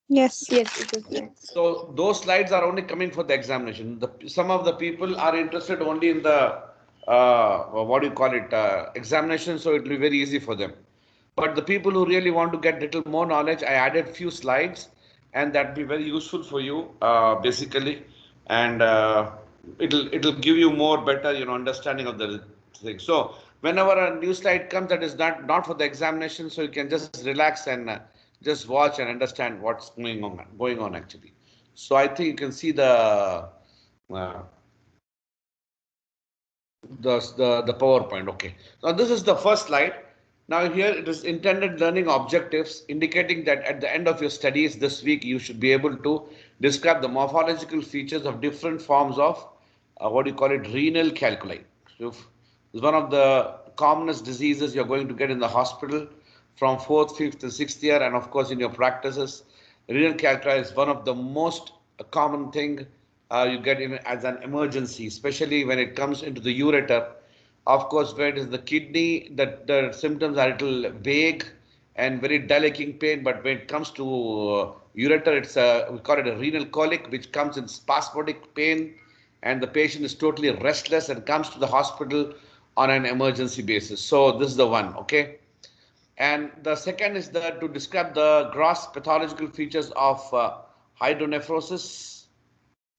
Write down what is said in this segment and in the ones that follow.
Yes, yes, it is there. So those slides are only coming for the examination. Some of the people are interested only in the what do you call it examination, so it will be very easy for them. But the people who really want to get little more knowledge, I added few slides, and that will be very useful for you basically, and it'll give you more better understanding of the thing. So whenever a new slide comes that is not for the examination, so you can just relax and just watch and understand what's going on actually. So I think you can see uh, the PowerPoint. Okay. Now this is the first slide. Now here it is intended learning objectives indicating that at the end of your studies this week you should be able to describe the morphological features of different forms of what do you call it renal calculi. So it's one of the commonest diseases you're going to get in the hospital from fourth, fifth, and sixth year, and of course in your practices, renal calculi is one of the most common thing you get in as an emergency, especially when it comes into the ureter. Of course, where it is the kidney, that the symptoms are a little vague and very dull aching pain. But when it comes to ureter, it's we call it a renal colic, which comes in spasmodic pain, and the patient is totally restless and comes to the hospital on an emergency basis. So this is the one, okay. And the second is to describe the gross pathological features of hydronephrosis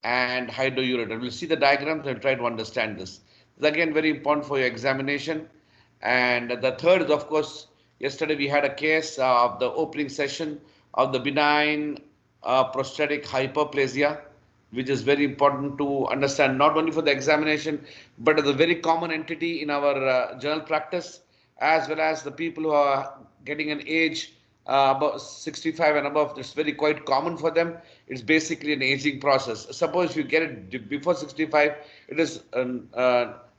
and hydroureter. We'll see the diagrams and try to understand this. This is again very important for your examination. And the third is, of course, yesterday we had a case of the opening session of the benign prostatic hyperplasia, which is very important to understand not only for the examination, but as a very common entity in our general practice, as well as the people who are getting an age about 65 and above. It's very quite common for them. It's basically an aging process. Suppose if you get it before 65, it is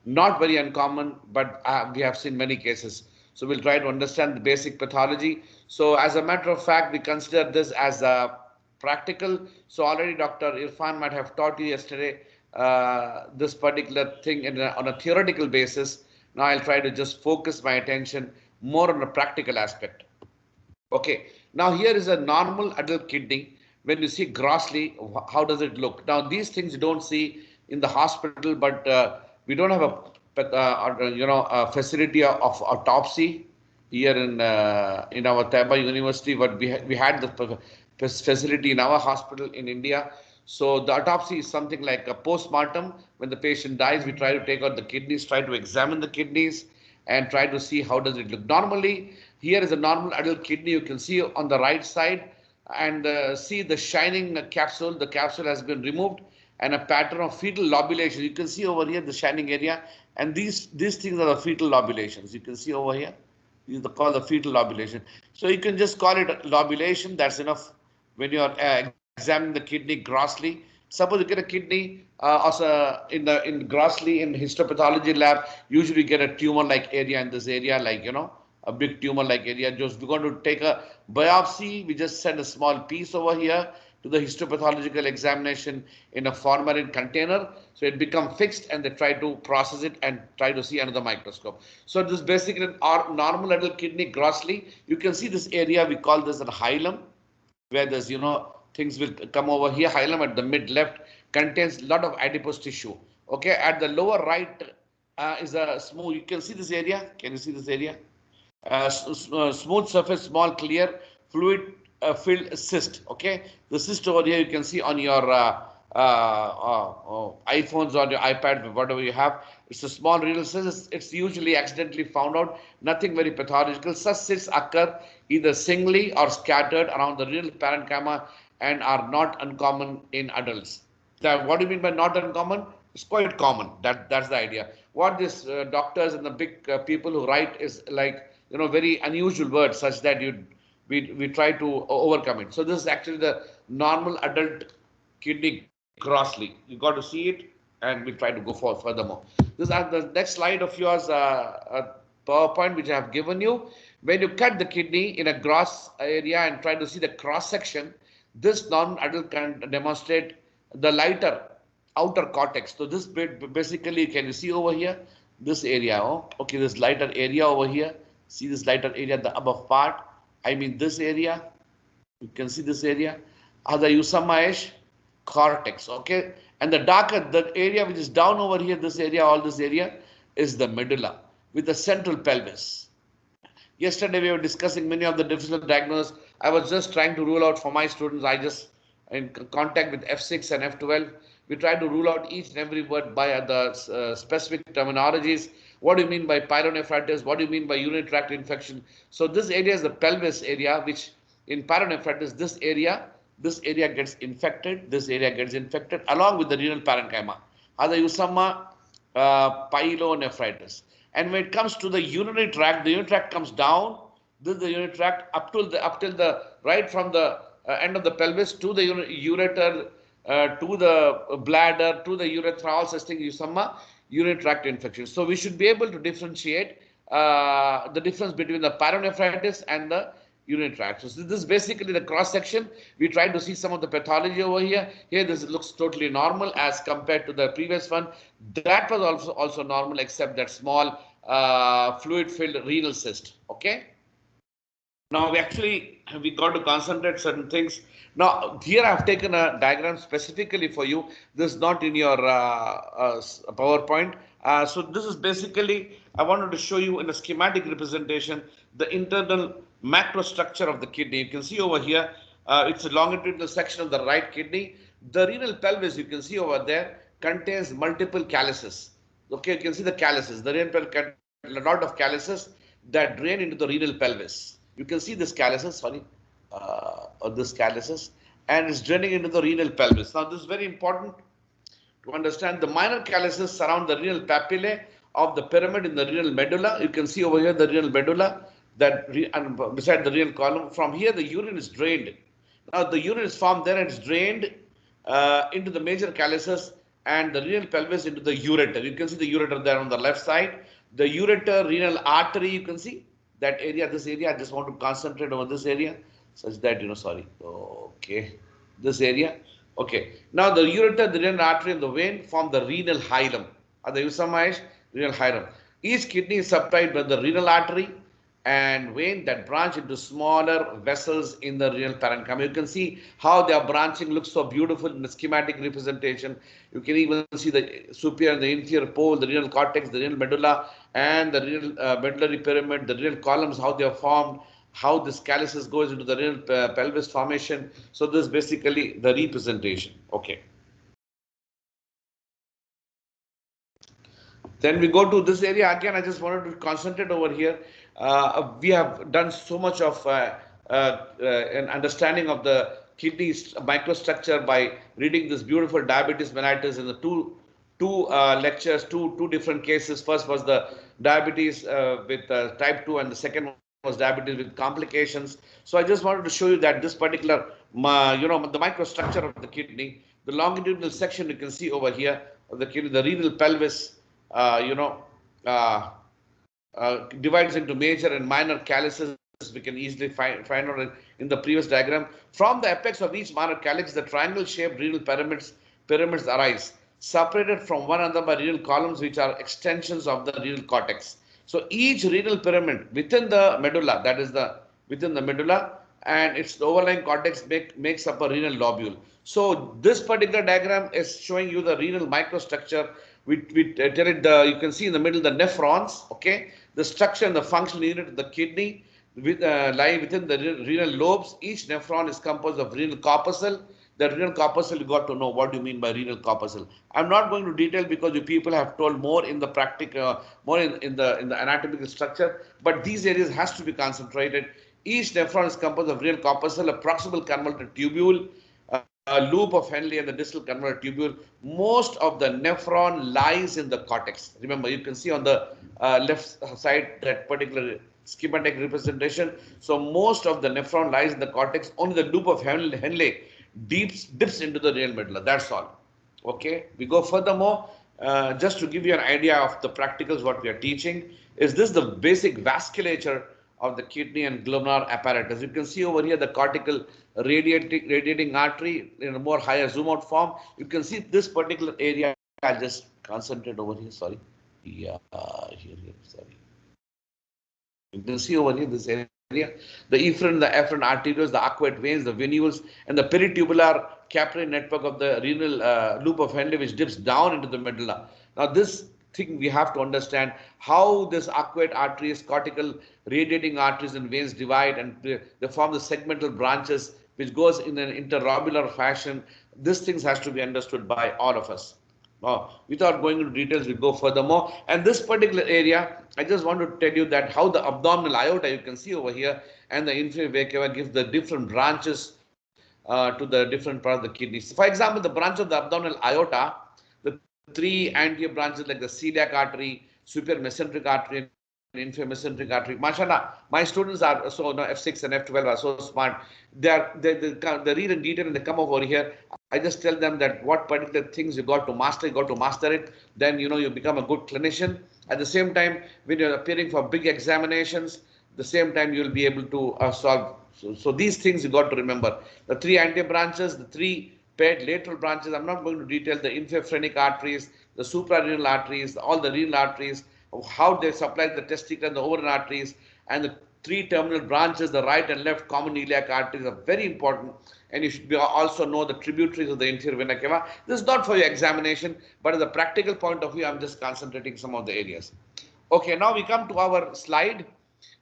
not very uncommon, but we have seen many cases. So we'll try to understand the basic pathology. So as a matter of fact, we consider this as a practical. So already Dr. Irfan might have taught you yesterday this particular thing on a theoretical basis. Now I'll try to just focus my attention more on a practical aspect. Okay, now here is a normal adult kidney. When you see grossly, how does it look? Now these things you don't see in the hospital, but we don't have a facility of autopsy here in our Taiba University, but we had the facility in our hospital in India. So the autopsy is something like a post-mortem. When the patient dies, we try to take out the kidneys, try to examine the kidneys, and try to see how does it look. Normally, here is a normal adult kidney. You can see on the right side and see the shining capsule. The capsule has been removed and a pattern of fetal lobulation. You can see over here the shining area, and these things are the fetal lobulations. You can see over here. These are called the fetal lobulation. So you can just call it lobulation. That's enough when you are examining the kidney grossly. Suppose you get a kidney also in grossly in histopathology lab, usually get a tumor-like area in this area, like a big tumor-like area. Just we're going to take a biopsy. We just send a small piece over here to the histopathological examination in a formalin container. So it becomes fixed and they try to process it and try to see under the microscope. So this is basically an normal adult kidney grossly. You can see this area, we call this a hilum, where there's, things will come over here. Hilum at the mid left contains a lot of adipose tissue. Okay, at the lower right is a smooth, you can see this area. Can you see this area? Smooth surface, small, clear, fluid filled cyst. Okay, the cyst over here you can see on your iPhones or your iPad, whatever you have. It's a small renal cyst. It's usually accidentally found out, nothing very pathological. Such cysts occur either singly or scattered around the renal parenchyma and are not uncommon in adults. That, what do you mean by not uncommon? It's quite common. That's the idea. What these doctors and the big people who write is like, very unusual words such that we try to overcome it. So this is actually the normal adult kidney grossly. You got to see it, and we try to go for furthermore. This is the next slide of yours, PowerPoint, which I have given you. When you cut the kidney in a gross area and try to see the cross section, this non-adult can demonstrate the lighter outer cortex. So this bit basically, can you see over here? This area, okay, this lighter area over here. See this lighter area, the above part. I mean this area. You can see this area. Other Usamaesh cortex. Okay, and the darker, the area which is down over here, this area, all this area is the medulla with the central pelvis. Yesterday we were discussing many of the differential diagnosis. I was just trying to rule out for my students. I just in contact with F6 and F12. We try to rule out each and every word by the specific terminologies. What do you mean by pyelonephritis? What do you mean by urinary tract infection? So this area is the pelvis area, which in pyelonephritis, this area gets infected. This area gets infected along with the renal parenchyma. Other Usama pyelonephritis. And when it comes to the urinary tract comes down. This is the urinary tract up till the right from the end of the pelvis to the ureter, to the bladder, to the urethra, all such things, urinary tract infection. So we should be able to differentiate the difference between the pyelonephritis and the urinary tract. So this is basically the cross section. We tried to see some of the pathology over here. Here this looks totally normal as compared to the previous one. That was also normal except that small fluid filled renal cyst. Okay. Now we got to concentrate certain things. Now here I have taken a diagram specifically for you. This is not in your PowerPoint. So this is basically, I wanted to show you in a schematic representation the internal macrostructure of the kidney. You can see over here, it's a longitudinal section of the right kidney. The renal pelvis, you can see over there, contains multiple calyces. Okay, you can see the calyces. The renal pelvis contains a lot of calyces that drain into the renal pelvis. You can see this calyces, or this calyces, and it's draining into the renal pelvis. Now, this is very important to understand. The minor calyces surround the renal papillae of the pyramid in the renal medulla. You can see over here the renal medulla and beside the renal column. From here, the urine is drained. Now, the urine is formed there and it's drained into the major calyces and the renal pelvis into the ureter. You can see the ureter there on the left side. The ureter renal artery, you can see that area, this area. I just want to concentrate over this area such that, okay, this area. Okay, now the ureter, the renal artery and the vein form the renal hilum. The Usamaesh renal hilum. Each kidney is supplied by the renal artery and vein that branch into smaller vessels in the renal parenchyma. You can see how they are branching, looks so beautiful in the schematic representation. You can even see the superior and the inferior pole, the renal cortex, the renal medulla, and the renal medullary pyramid, the renal columns, how they are formed, how this calyces goes into the renal pelvis formation. So this is basically the representation. Okay. Then we go to this area again. I just wanted to concentrate over here. We have done so much of an understanding of the kidney microstructure by reading this beautiful diabetes mellitus in the two lectures, two different cases. First was the diabetes with type 2, and the second one was diabetes with complications. So I just wanted to show you that this particular, the microstructure of the kidney, the longitudinal section you can see over here of the kidney, the renal pelvis, divides into major and minor calyces. We can easily find out in the previous diagram. From the apex of each minor calyx, the triangle-shaped renal pyramids arise, separated from one another by renal columns, which are extensions of the renal cortex. So each renal pyramid within the medulla, that is within the medulla, and its overlying cortex makes up a renal lobule. So this particular diagram is showing you the renal microstructure. We tell it, you can see in the middle the nephrons, okay, the structure and the functional unit of the kidney lie within the renal lobes. Each nephron is composed of renal corpuscle. The renal corpuscle, you got to know what do you mean by renal corpuscle. I'm not going to detail because you people have told more in the more in the anatomical structure, but these areas has to be concentrated. Each nephron is composed of renal corpuscle, a proximal convoluted tubule, a loop of Henle, and the distal convoluted tubule. Most of the nephron lies in the cortex. Remember, you can see on the left side that particular schematic representation. So most of the nephron lies in the cortex. Only the loop of Henle dips into the renal medulla. That's all. Okay. We go furthermore. Just to give you an idea of the practicals, what we are teaching is this: the basic vasculature of the kidney and glomerular apparatus. You can see over here the cortical radiating artery in a more higher zoom out form. You can see this particular area. I'll just concentrate over here. Sorry. Yeah, here. Sorry. You can see over here this area the efferent, the efferent arterioles, the arcuate veins, the venules, and the peritubular capillary network of the renal loop of Henle, which dips down into the medulla. Now, this thing we have to understand how this arcuate arteries, cortical radiating arteries and veins divide, and they form the segmental branches, which goes in an interlobular fashion. This things has to be understood by all of us. Without going into details, we go furthermore. And this particular area, I just want to tell you that how the abdominal aorta, you can see over here, and the inferior vein cava gives the different branches to the different part of the kidneys. For example, the branch of the abdominal aorta, the three anterior branches like the celiac artery, superior mesenteric artery, and inferior mesenteric artery. Mashallah, my students are so F6 and F12 are so smart. They read in detail and they come over here. I just tell them that what particular things you got to master it. Then you become a good clinician. At the same time, when you're appearing for big examinations, the same time you'll be able to solve. So these things you got to remember. The three anterior branches, the three paired lateral branches. I'm not going to detail the infraphrenic arteries, the suprarenal arteries, all the renal arteries, how they supply the testicle and the ovarian arteries, and the three terminal branches, the right and left common iliac arteries are very important. And you should also know the tributaries of the inferior vena cava. This is not for your examination, but as a practical point of view, I'm just concentrating some of the areas. Okay, now we come to our slide.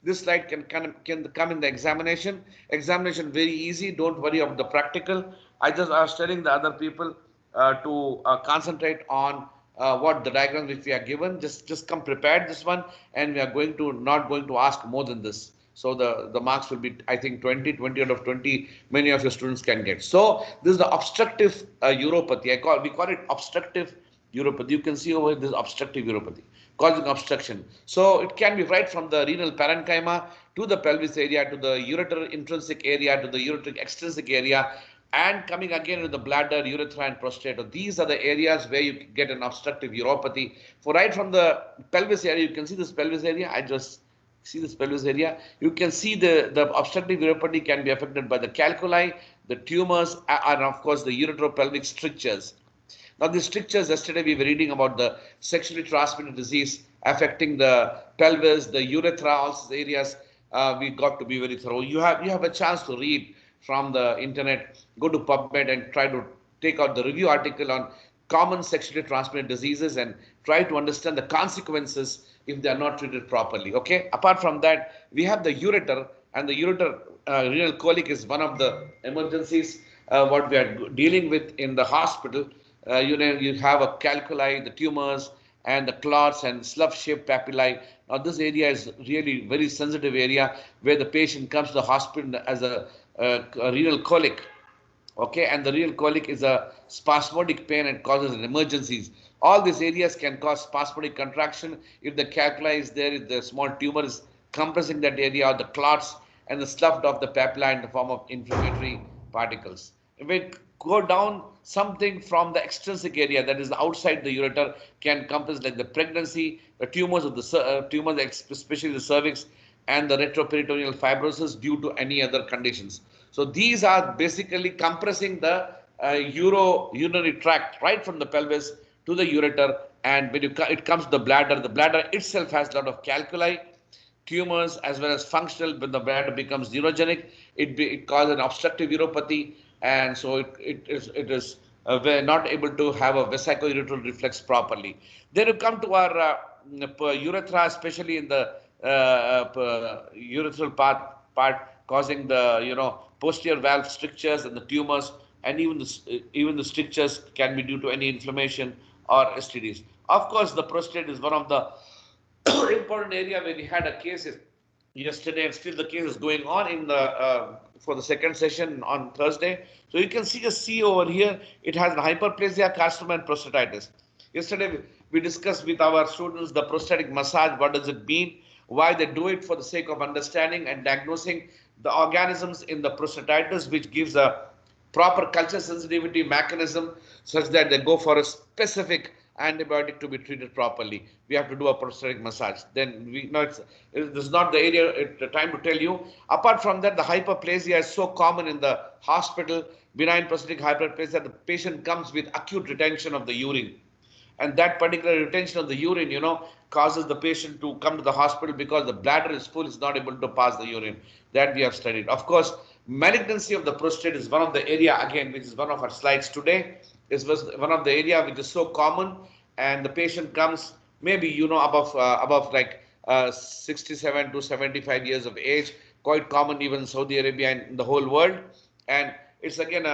This slide can come in the examination. Examination very easy. Don't worry about the practical. I was telling the other people to concentrate on what the diagrams which we are given. Just come prepared this one, and we are not going to ask more than this. So the marks will be, I think, 20 out of 20. Many of your students can get. So this is the obstructive uropathy. We call it obstructive uropathy. You can see over here this obstructive uropathy causing obstruction. So it can be right from the renal parenchyma to the pelvis area, to the ureter intrinsic area, to the ureteric extrinsic area, and coming again to the bladder, urethra, and prostate. So these are the areas where you get an obstructive uropathy. For right from the pelvis area, you can see this pelvis area. I just see this pelvis area. You can see the obstructive uropathy can be affected by the calculi, the tumors, and of course the uretropelvic strictures. Now, these strictures, yesterday we were reading about the sexually transmitted disease affecting the pelvis, the urethra, all these areas. We got to be very thorough. You have a chance to read from the internet. Go to PubMed and try to take out the review article on common sexually transmitted diseases and try to understand the consequences if they are not treated properly. Okay. Apart from that, we have the ureter, and the ureter renal colic is one of the emergencies what we are dealing with in the hospital. You have a calculi, the tumors, and the clots and slough-shaped papillae. Now, this area is really very sensitive area where the patient comes to the hospital as a renal colic. Okay, and the renal colic is a spasmodic pain and causes emergencies. All these areas can cause spasmodic contraction if the calculi is there, if the small tumor is compressing that area, or the clots and the slough of the papillae in the form of inflammatory particles. If we go down, something from the extrinsic area, that is outside the ureter, can compress, like the pregnancy, the tumors of the tumors, especially the cervix, and the retroperitoneal fibrosis due to any other conditions. So these are basically compressing the urinary tract right from the pelvis to the ureter, and when it comes to the bladder itself has a lot of calculi, tumors, as well as functional. When the bladder becomes neurogenic, it causes an obstructive uropathy, and so it is we're not able to have a vesico-ureteral reflex properly. Then you come to our urethra, especially in the urethral part, causing the posterior valve strictures and the tumors, and even the strictures can be due to any inflammation or STDs. Of course, the prostate is one of the important area where we had a case yesterday, and still the case is going on in the for the second session on Thursday. So you can see a C over here. It has hyperplasia, carcinoma, and prostatitis. Yesterday we discussed with our students the prostatic massage. What does it mean? Why they do it? For the sake of understanding and diagnosing the organisms in the prostatitis, which gives a proper culture sensitivity mechanism such that they go for a specific antibiotic to be treated properly. We have to do a prostatic massage. Then we know this is not the area, the time to tell you. Apart from that, the hyperplasia is so common in the hospital. Benign prostatic hyperplasia, the patient comes with acute retention of the urine, And that particular retention of the urine, causes the patient to come to the hospital because the bladder is full, is not able to pass the urine. That we have studied. Of course, malignancy of the prostate is one of the area, again, which is one of our slides today. It was one of the area which is so common, and the patient comes maybe, above like 67 to 75 years of age, quite common even in Saudi Arabia and in the whole world. And it's again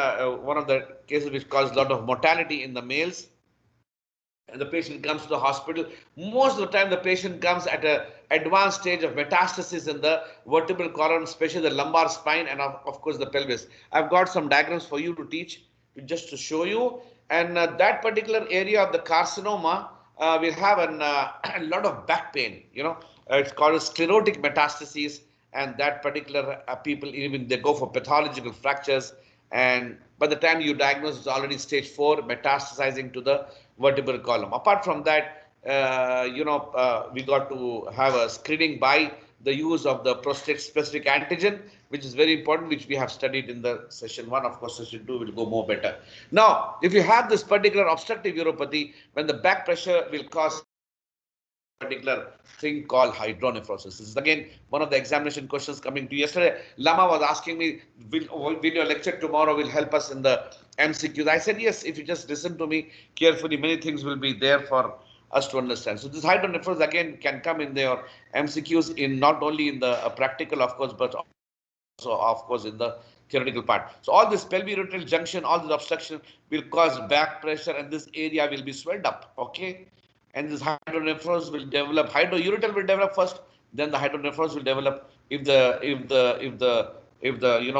one of the cases which cause a lot of mortality in the males. And the patient comes to the hospital. Most of the time, the patient comes at an advanced stage of metastasis in the vertebral column, especially the lumbar spine and of course the pelvis. I've got some diagrams for you to teach, just to show you. And that particular area of the carcinoma will have a lot of back pain. It's called sclerotic metastases, and that particular people, even they go for pathological fractures, and by the time you diagnose, it's already stage 4, metastasizing to the vertebral column. Apart from that, we got to have a screening by the use of the prostate specific antigen, which is very important, which we have studied in the session 1. Of course, session 2 will go more better. Now, if you have this particular obstructive uropathy, when the back pressure will cause particular thing called hydronephrosis. This is again one of the examination questions coming to yesterday. Lama was asking me, will your lecture tomorrow will help us in the MCQs? I said, yes, if you just listen to me carefully, many things will be there for us to understand. So this hydronephrosis again can come in their MCQs, in not only in the practical, of course, but also, of course, in the theoretical part. So all this pelvic junction, all this obstruction will cause back pressure, and this area will be swelled up. Okay. And this hydronephrosis will develop. Hydroureter will develop first, then the hydronephrosis will develop if the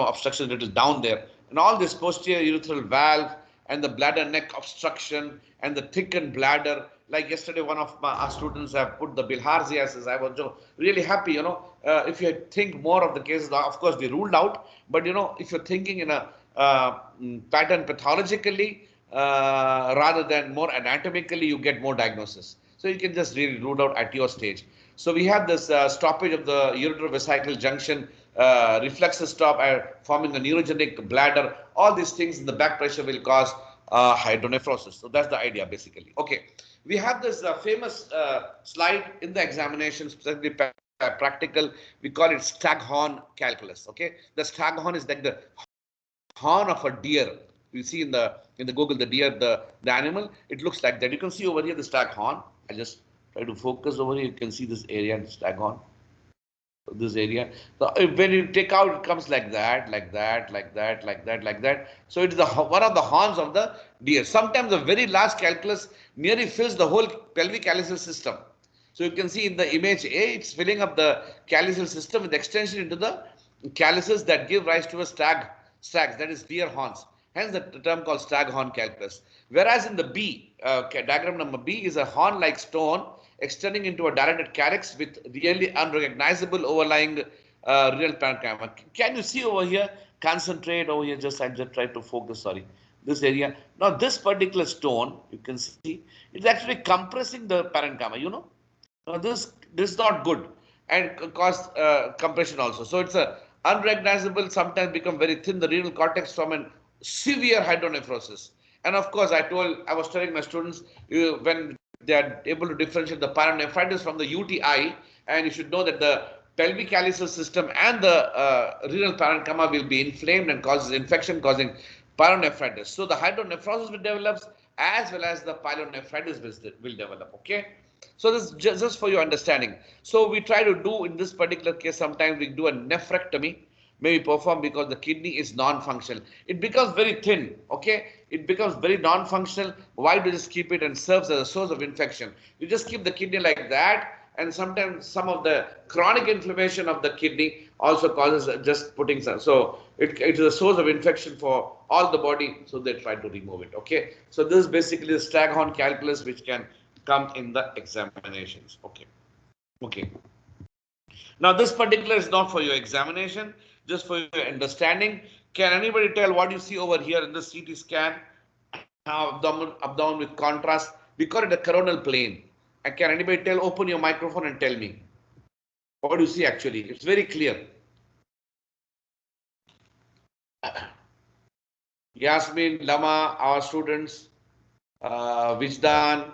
obstruction is little down there. And all this posterior urethral valve and the bladder neck obstruction and the thickened bladder. Like yesterday, one of our students have put the bilharziasis. I was really happy. If you think more of the cases, of course, we ruled out. But if you're thinking in a pattern pathologically, rather than more anatomically, you get more diagnosis. So you can just really rule out at your stage. So we have this stoppage of the uretrovesical junction, reflexes stop, forming a neurogenic bladder. All these things in the back pressure will cause hydronephrosis. So that's the idea basically. Okay, we have this famous slide in the examination, specifically practical. We call it Staghorn calculus. Okay, the Staghorn is like the horn of a deer. You see in the Google, the deer, the animal, it looks like that. You can see over here the Staghorn. I just try to focus over here. You can see this area in Staghorn. This area. So when you take out, it comes like that, like that, like that, like that, like that. So it is one of the horns of the deer. Sometimes a very large calculus nearly fills the whole pelvic calyceal system. So you can see in the image A, it's filling up the calyceal system with extension into the calyces that give rise to a stags, that is deer horns. Hence the term called Staghorn calculus. Whereas in the B, diagram number B is a horn-like stone extending into a dilated calyx with really unrecognizable overlying renal parenchyma. Can you see over here? Concentrate over here. I just try to focus. Sorry, this area. Now this particular stone, you can see, it's actually compressing the parenchyma. Now this is not good and cause compression also. So it's a unrecognizable. Sometimes become very thin. The renal cortex from an severe hydronephrosis. And of course, I was telling my students, when they are able to differentiate the pyelonephritis from the UTI, and you should know that the pelvic calyceal system and the renal parenchyma will be inflamed and causes infection, causing pyelonephritis. So the hydronephrosis will develop, as well as the pyelonephritis will develop. Okay. So this is just for your understanding. So we try to do, in this particular case, sometimes we do a nephrectomy, maybe performed because the kidney is non-functional. It becomes very thin, okay? It becomes very non-functional. Why do you just keep it and serves as a source of infection? You just keep the kidney like that, and sometimes some of the chronic inflammation of the kidney also causes just putting some. So it is a source of infection for all the body, so they try to remove it, okay? So this is basically the Staghorn calculus, which can come in the examinations, okay? Okay. Now this particular is not for your examination, just for your understanding. Can anybody tell what you see over here in the CT scan? Abdomen with contrast. We call it a coronal plane. And can anybody tell? Open your microphone and tell me. What do you see actually? It's very clear. Yasmin, Lama, our students, Vijdan,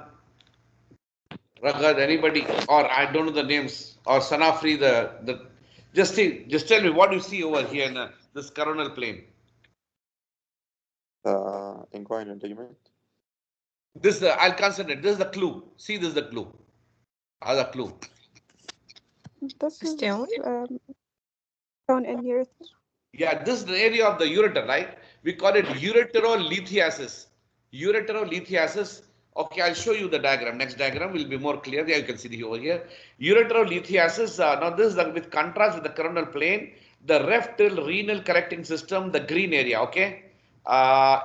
Ragad, anybody, or I don't know the names, or Sanafri, just see, just tell me what you see over here in this coronal plane. Inguinal ligament. This, I'll concentrate. This is the clue. See, this is the clue. Other clue. This is Stone. stone and ureter. Yeah, this is the area of the ureter, right? We call it ureterolithiasis. Ureterolithiasis. Okay, I'll show you the diagram. Next diagram will be more clear. Yeah, you can see it over here. Ureterolithiasis. Now, this is with contrast with the coronal plane. The rectal renal collecting system, the green area, okay,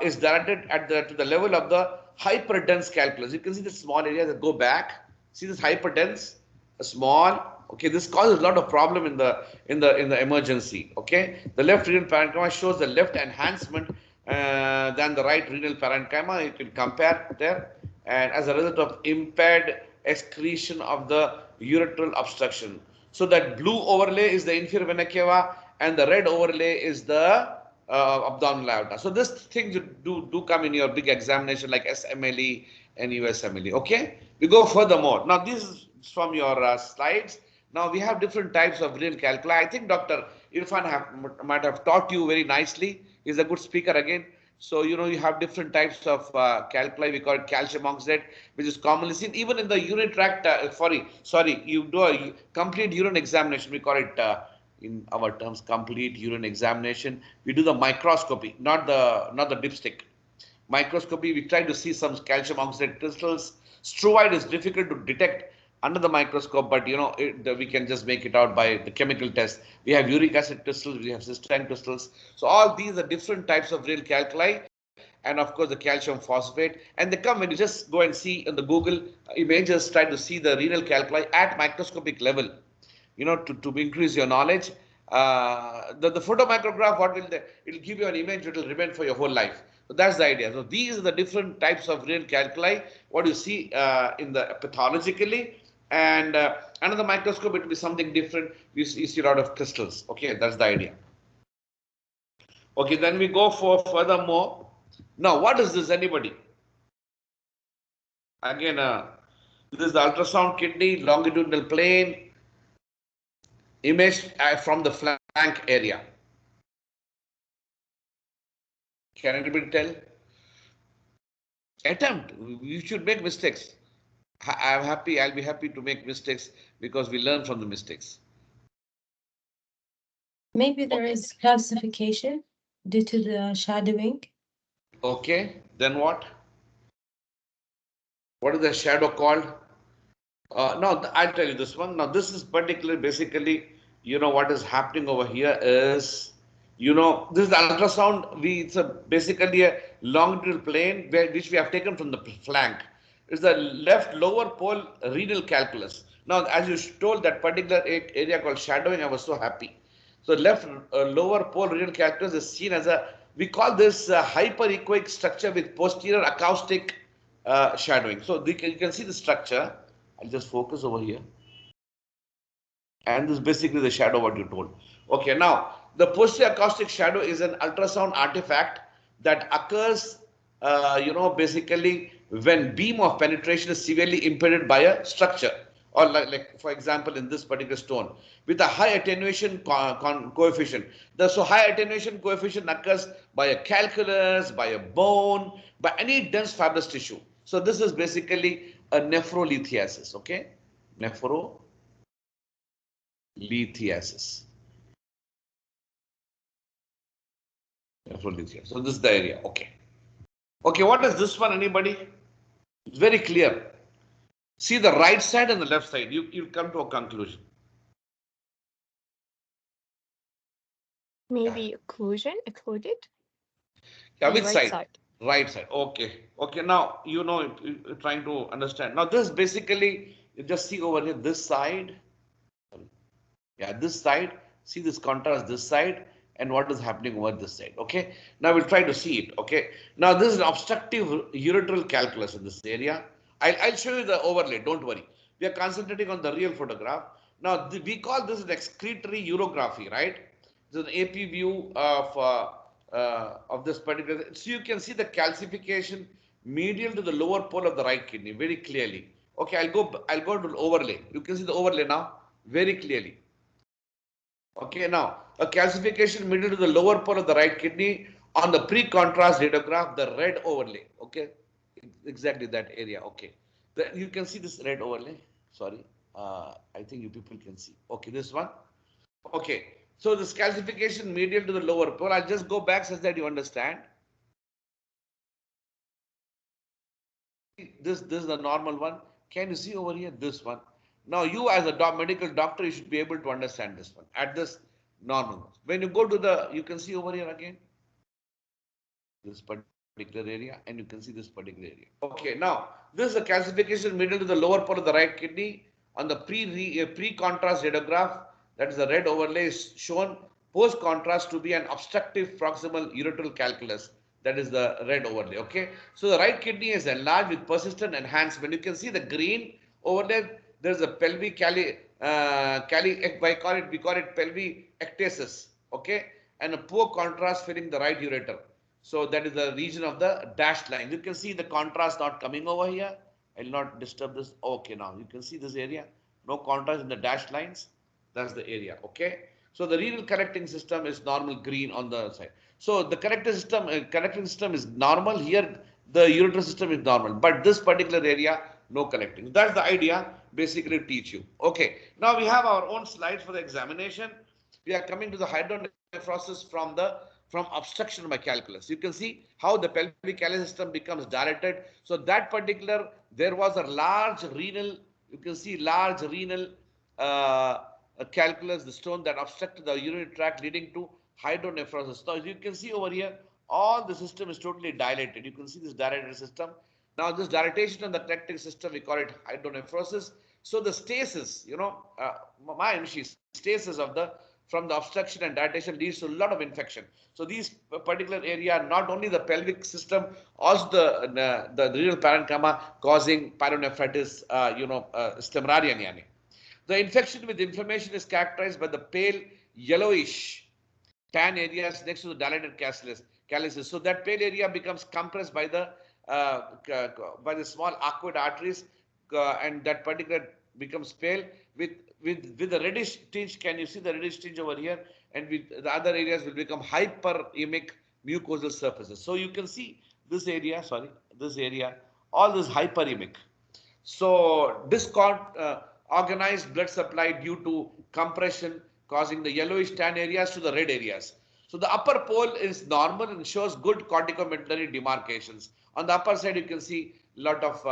is directed at to the level of the hyperdense calculus. You can see the small area that go back. See this hyperdense, a small. Okay, this causes a lot of problem in the emergency. Okay, the left renal parenchyma shows the left enhancement than the right renal parenchyma. You can compare there, and as a result of impaired excretion of the ureteral obstruction. So that blue overlay is the inferior vena cava, and the red overlay is the abdominal aorta. So this things do come in your big examination like SMLE and USMLE. Okay, we go furthermore. Now this is from your slides. Now we have different types of renal calculi. I think Dr. Irfan might have taught you very nicely. He's a good speaker again. So you know you have different types of calculi. We call it calcium oxide, which is commonly seen even in the urinary tract. Sorry, you do a complete urine examination. We call it in our terms complete urine examination. We do the microscopy, not the dipstick. Microscopy, we try to see some calcium oxide crystals. Struide is difficult to detect under the microscope, but you know we can just make it out by the chemical test. We have uric acid crystals, we have cystine crystals. So all these are different types of renal calculi, and of course the calcium phosphate. And they come when you just go and see in the Google images, try to see the renal calculi at microscopic level. You know, to increase your knowledge. The photomicrograph, what will they? It'll give you an image, it will remain for your whole life. So that's the idea. So these are the different types of renal calculi. What you see in the pathologically, and under the microscope, it will be something different. You see a lot of crystals. Okay, that's the idea. Okay, then we go for furthermore. Now, what is this? Anybody? Again, this is the ultrasound kidney, longitudinal plane, image from the flank area. Can anybody tell? Attempt. You should make mistakes. I'll be happy to make mistakes because we learn from the mistakes. Maybe there is calcification due to the shadowing. Okay, then what? What is the shadow called? Now, I'll tell you this one. Now, this is particularly basically, you know, what is happening over here is, you know, this is the ultrasound. It's basically a longitudinal plane which we have taken from the flank. It's the left lower pole renal calculus. Now, as you told that particular area called shadowing, I was so happy. So, left lower pole renal calculus is seen as we call this hyperechoic structure with posterior acoustic shadowing. So, you can see the structure. I'll just focus over here. And this is basically the shadow what you told. Okay, now the posterior acoustic shadow is an ultrasound artifact that occurs, you know, basically when beam of penetration is severely impeded by a structure, or like for example in this particular stone with a high attenuation coefficient. So high attenuation coefficient occurs by a calculus, by a bone, by any dense fibrous tissue. So this is basically a nephrolithiasis. Okay, nephrolithiasis. So this is the area. Okay. Okay, what is this one? Anybody? It's very clear. See the right side and the left side. You'll come to a conclusion. Maybe occluded. Yeah, which right side? side. Right side. Okay. Okay. Now you know you're trying to understand. Now this basically you just see over here this side. Yeah, this side. See this contrast this side and what is happening over this side. Okay. Now we'll try to see it. Okay. Now this is an obstructive ureteral calculus in this area. I'll show you the overlay. Don't worry. We are concentrating on the real photograph. Now we call this an excretory urography, right? This is an AP view of this particular. So you can see the calcification medial to the lower pole of the right kidney very clearly. Okay, I'll go to overlay. You can see the overlay now very clearly. Okay, now a calcification middle to the lower pole of the right kidney on the pre-contrast radiograph, the red overlay. Okay, exactly that area. Okay, you can see this red overlay. Sorry, I think you people can see. Okay, this one. Okay, so this calcification medial to the lower pole. I'll just go back such that you understand. This is the normal one. Can you see over here this one? Now you as a medical doctor, you should be able to understand this one at this normal. When you go to the, you can see over here again this particular area, and you can see this particular area. Okay, now this is a calcification middle to the lower part of the right kidney on the pre-contrast radiograph. That is the red overlay is shown post contrast to be an obstructive proximal ureteral calculus. That is the red overlay. Okay, so the right kidney is enlarged with persistent enhancement. You can see the green overlay. There's a pelvic we call it pelvic ectasis. Okay, and a poor contrast filling the right ureter. So that is the region of the dashed line. You can see the contrast not coming over here. I will not disturb this. Okay, now you can see this area. No contrast in the dashed lines. That's the area. Okay. So the renal collecting system is normal green on the side. So the collecting system is normal. Here the ureter system is normal. But this particular area, no collecting. That's the idea basically to teach you. Okay. Now we have our own slides for the examination. We are coming to the hydronephrosis from obstruction by calculus. You can see how the pelvic calculus system becomes dilated. So that particular, there was a large renal, you can see large renal calculus, the stone that obstructed the urinary tract leading to hydronephrosis. So as you can see over here, all the system is totally dilated. You can see this dilated system. Now this dilatation of the collecting system, we call it hydronephrosis. So the stasis, stasis of the from the obstruction and dilatation leads to a lot of infection. So these particular area, not only the pelvic system, also the renal parenchyma causing pyelonephritis, stemrarian. The infection with inflammation is characterized by the pale yellowish tan areas next to the dilated calyces. So that pale area becomes compressed by the small aqueous arteries, and that particular becomes pale with the reddish tinge. Can you see the reddish tinge over here? And with the other areas will become hyperemic mucosal surfaces. So you can see this area, all this hyperemic. So disorganized blood supply due to compression causing the yellowish tan areas to the red areas. So the upper pole is normal and shows good corticomedullary demarcations. On the upper side, you can see a lot of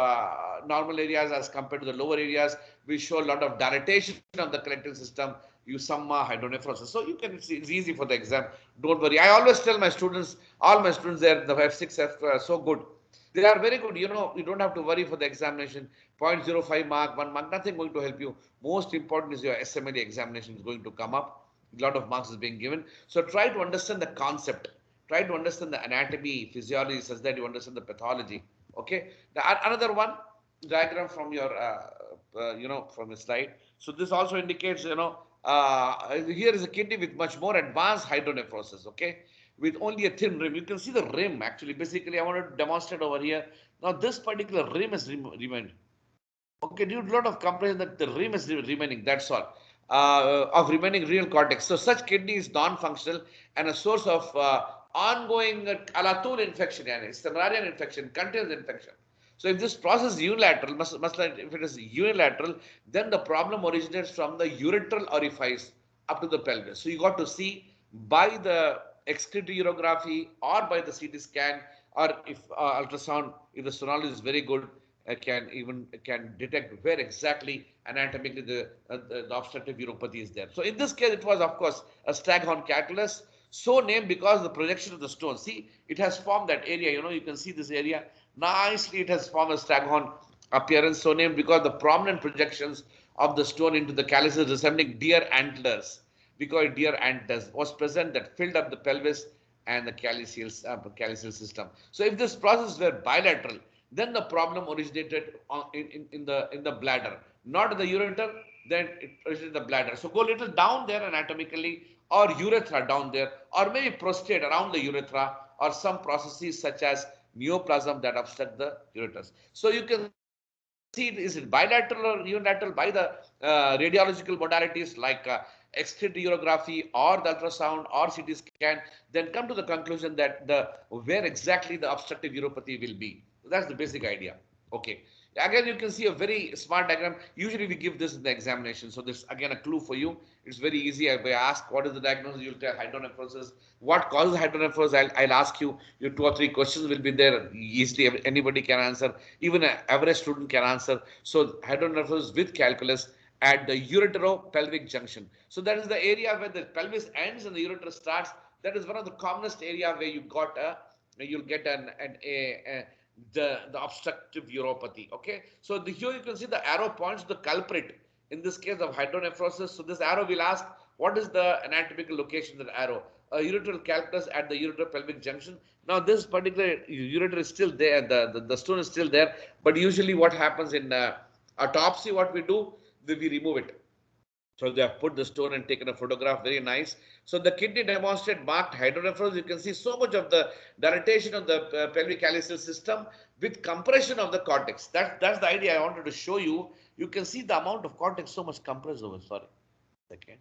normal areas as compared to the lower areas. We show a lot of dilatation of the collecting system. You some hydronephrosis. So you can see it's easy for the exam. Don't worry. I always tell my students, all my students there, the F6 are so good. They are very good. You don't have to worry for the examination. 0.05 mark, 1 mark, nothing going to help you. Most important is your SMLE examination is going to come up. A lot of marks is being given. So try to understand the concept. Try to understand the anatomy, physiology, such that you understand the pathology. Okay. Another one diagram from your, from the slide. So this also indicates, here is a kidney with much more advanced hydronephrosis. Okay. With only a thin rim. You can see the rim actually. Basically, I want to demonstrate over here. Now, this particular rim is remained. Okay, due to a lot of compression that the rim is remaining. That's all. Of remaining renal cortex. So, such kidney is non-functional and a source of ongoing Alladin infection, Stemrarian infection, continuous infection. So, if this process is unilateral, if it is unilateral, then the problem originates from the ureteral orifice up to the pelvis. So, you got to see by the excretorography or by the CT scan, or if ultrasound, if the sonology is very good, can detect where exactly anatomically the obstructive uropathy is there. So in this case, it was of course a Staghorn calculus, so named because the projection of the stone. See, it has formed that area. You can see this area nicely. It has formed a Staghorn appearance, so named because the prominent projections of the stone into the calyces resembling deer antlers. Because deer antlers was present that filled up the pelvis and the calyceal system. So if this process were bilateral, then the problem originated in the bladder, not in the ureter. Then it originated in the bladder. So go a little down there anatomically, or urethra down there, or maybe prostate around the urethra, or some processes such as neoplasm that obstruct the ureters. So you can see see is it bilateral or unilateral by the radiological modalities like X-ray urography or the ultrasound or CT scan, then come to the conclusion that where exactly the obstructive uropathy will be. That's the basic idea. Okay. Again, you can see a very smart diagram. Usually we give this in the examination. So this again a clue for you. It's very easy. If I ask what is the diagnosis, you'll tell hydronephrosis. What causes hydronephrosis? I'll ask you. Your 2 or 3 questions will be there. Easily anybody can answer. Even an average student can answer. So hydronephrosis with calculus at the uretero-pelvic junction. So that is the area where the pelvis ends and the ureter starts. That is one of the commonest area where you got you'll get the obstructive uropathy. Okay, so here you can see the arrow points to the culprit in this case of hydronephrosis. So this arrow will ask what is the anatomical location of the arrow. A ureteral calculus at the uretero-pelvic junction. Now this particular ureter is still there, the stone is still there, but usually what happens in autopsy, what we do, we remove it. So they have put the stone and taken a photograph, very nice. So the kidney demonstrate marked hydronephrosis. You can see so much of the dilatation of the pelvic calyceal system with compression of the cortex. That's the idea I wanted to show you. You can see the amount of cortex so much compressed over. Sorry, second.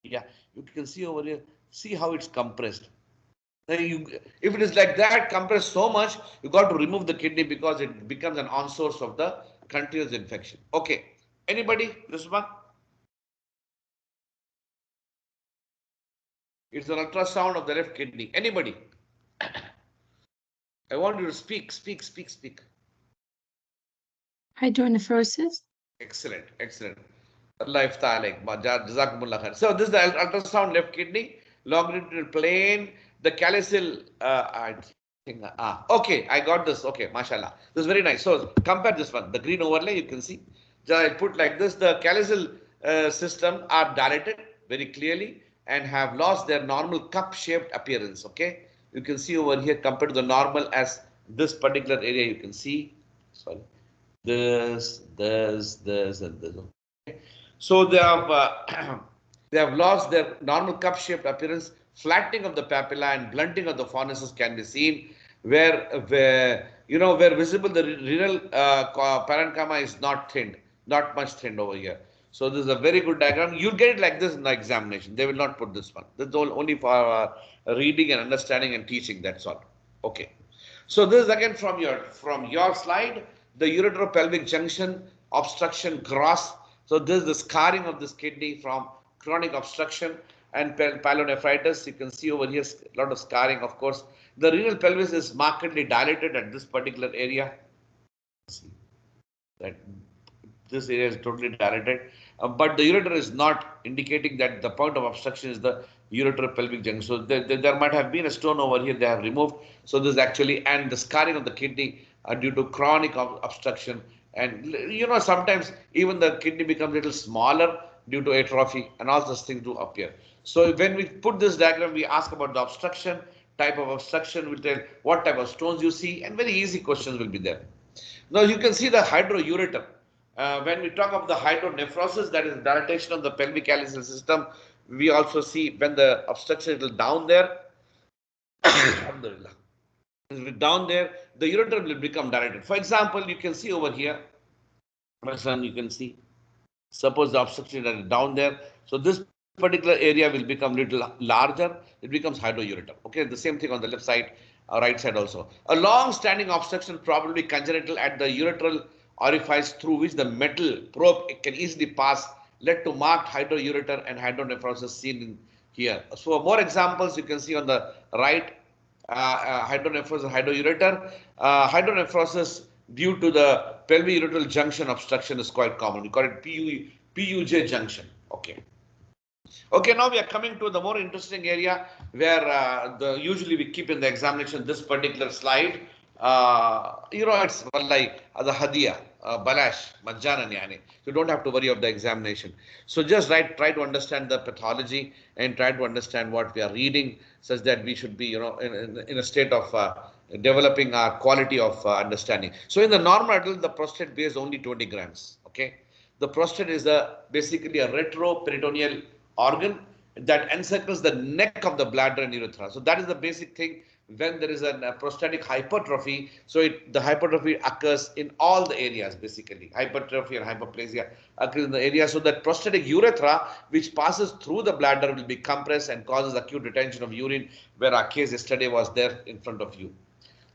Yeah, you can see over here. See how it's compressed. If it is like that, compressed so much, you got to remove the kidney because it becomes an on source of the continuous infection. Okay, anybody? This one. It's an ultrasound of the left kidney. Anybody? I want you to speak. Hydronephrosis. Excellent. Life Jazakumullah khair. So this is the ultrasound left kidney, longitudinal plane, the calyceal. I think. Okay, I got this. Okay, mashallah. This is very nice. So compare this one. The green overlay you can see. I put like this. The calyceal system are dilated very clearly and have lost their normal cup-shaped appearance. Okay, you can see over here compared to the normal as this particular area. You can see. Sorry. This, and this. Okay. So they have lost their normal cup-shaped appearance. Flattening of the papilla and blunting of the fornices can be seen. Where visible the renal parenchyma is not much thinned over here. So this is a very good diagram. You'll get it like this in the examination. They will not put this one. This is only for reading and understanding and teaching. That's all. Okay. So this is again from your slide. The uretero-pelvic junction obstruction gross. So this is the scarring of this kidney from chronic obstruction and pyelonephritis. You can see over here a lot of scarring, of course. The renal pelvis is markedly dilated at this particular area. See that this area is totally dilated, but the ureter is not indicating that the point of obstruction is the uretero-pelvic junction. So there might have been a stone over here they have removed. So this is actually, and the scarring of the kidney due to chronic obstruction. And sometimes even the kidney becomes a little smaller due to atrophy, and all those things do appear. So when we put this diagram, we ask about the obstruction, type of obstruction, we'll tell what type of stones you see, and very easy questions will be there. Now you can see the hydroureter. When we talk of the hydronephrosis, that is dilatation of the pelvic calyceal system, we also see when the obstruction is down there, down there, the ureter will become dilated. For example, you can see over here, my son, you can see, suppose the obstruction is down there. So this particular area will become little larger. It becomes hydroureter. Okay, the same thing on the left side, right side also. A long-standing obstruction, probably congenital at the ureteral orifice through which the metal probe can easily pass, led to marked hydroureter and hydronephrosis seen in here. So more examples you can see on the right. Hydronephrosis, hydroureter. Hydronephrosis due to the pelvic-ureteral junction obstruction is quite common. We call it PUJ junction. Okay. Okay, now we are coming to the more interesting area where usually we keep in the examination this particular slide. It's like the hadiya, balash, majjanan yani. You don't have to worry of the examination. So just try to understand the pathology and try to understand what we are reading, such that we should be, in a state of developing our quality of understanding. So in the normal adult, the prostate weighs only 20 grams. Okay, the prostate is basically a retroperitoneal organ. that encircles the neck of the bladder and urethra. So that is the basic thing when there is a prostatic hypertrophy. So the hypertrophy occurs in all the areas basically. Hypertrophy and hyperplasia occurs in the area. So that prostatic urethra which passes through the bladder will be compressed and causes acute retention of urine, where our case yesterday was there in front of you.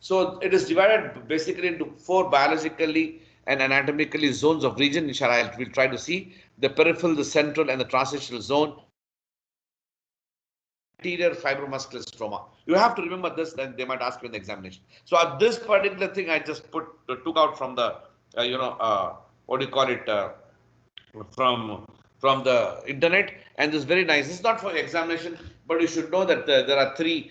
So it is divided basically into 4 biologically and anatomically zones of region, which I will try to see: the peripheral, the central, and the transitional zone. Anterior fibromuscular stroma. You have to remember this, then they might ask you in the examination. So this particular thing I just took out from the, what do you call it, from the internet, and this is very nice. It's not for examination, but you should know that there are 3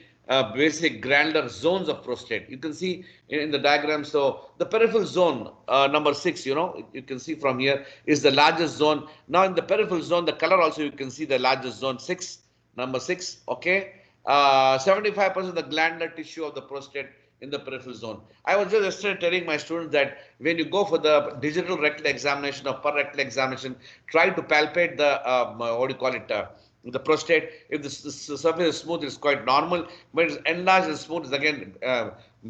basic granular zones of prostate. You can see in the diagram. So the peripheral zone, number 6, you can see from here, is the largest zone. Now in the peripheral zone, the color also you can see the largest zone, 6, number 6, okay. 75% of the glandular tissue of the prostate in the peripheral zone. I was just yesterday telling my students that when you go for the digital rectal examination or per rectal examination, try to palpate the, the prostate. If the surface is smooth, it's quite normal. When it's enlarged and smooth, it's again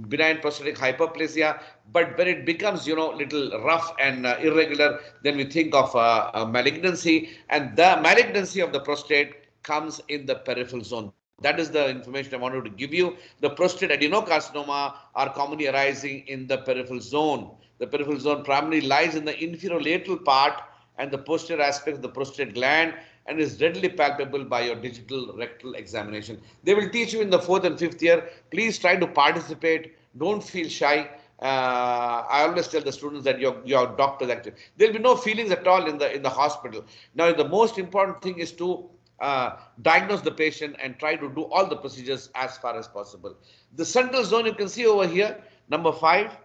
benign prostatic hyperplasia. But when it becomes, little rough and irregular, then we think of malignancy. And the malignancy of the prostate comes in the peripheral zone. That is the information I wanted to give you. The prostate adenocarcinoma are commonly arising in the peripheral zone. The peripheral zone primarily lies in the inferior lateral part and the posterior aspect of the prostate gland, and is readily palpable by your digital rectal examination. They will teach you in the 4th and 5th year. Please try to participate. Don't feel shy. I always tell the students that your doctors actually, there will be no feelings at all in the hospital. Now, the most important thing is to diagnose the patient and try to do all the procedures as far as possible. The central zone you can see over here, number 5,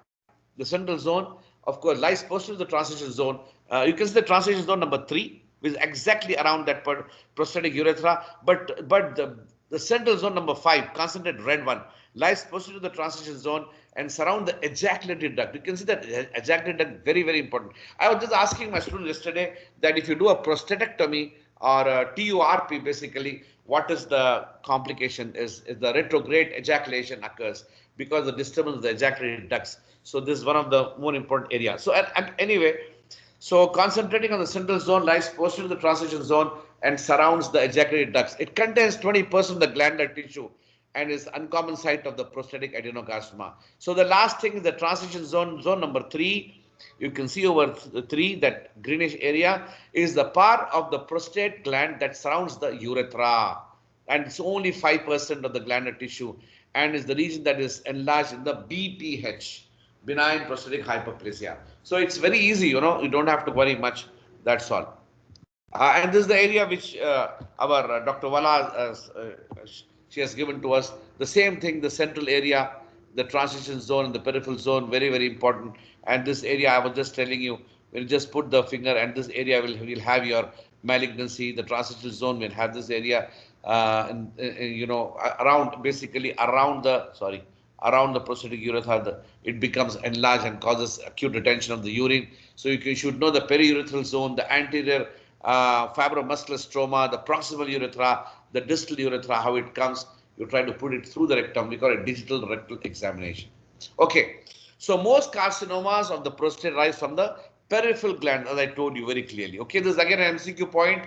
the central zone, of course, lies posterior to the transition zone. You can see the transition zone number 3, which is exactly around that prostatic urethra. But the central zone number 5, concentrated red one, lies posterior to the transition zone and surround the ejaculatory duct. You can see that ejaculatory duct, very, very important. I was just asking my students yesterday that if you do a prostatectomy or a TURP, basically, what is the complication? Is the retrograde ejaculation occurs because the disturbance of the ejaculatory ducts. So this is one of the more important areas. So anyway, so concentrating on the central zone lies posterior to the transition zone and surrounds the ejaculatory ducts. It contains 20% of the glandular tissue and is uncommon site of the prostatic adenocarcinoma. So the last thing is the transition zone, zone number 3. You can see over 3, that greenish area is the part of the prostate gland that surrounds the urethra, and it's only 5% of the glandular tissue, and is the region that is enlarged in the BPH, benign prostatic hyperplasia. So it's very easy, you don't have to worry much. That's all. And this is the area which our Dr. Wala, she has given to us. The same thing, the central area, the transition zone and the peripheral zone, very, very important. And this area, I was just telling you, we'll just put the finger, and this area will have your malignancy. The transition zone will have this area, around, basically around the prostatic urethra. It becomes enlarged and causes acute retention of the urine. So you should know the periurethral zone, the anterior fibromuscular stroma, the proximal urethra, the distal urethra, how it comes. You try to put it through the rectum. We call it digital rectal examination. Okay. So most carcinomas of the prostate rise from the peripheral gland, as I told you very clearly. Okay. This is again an MCQ point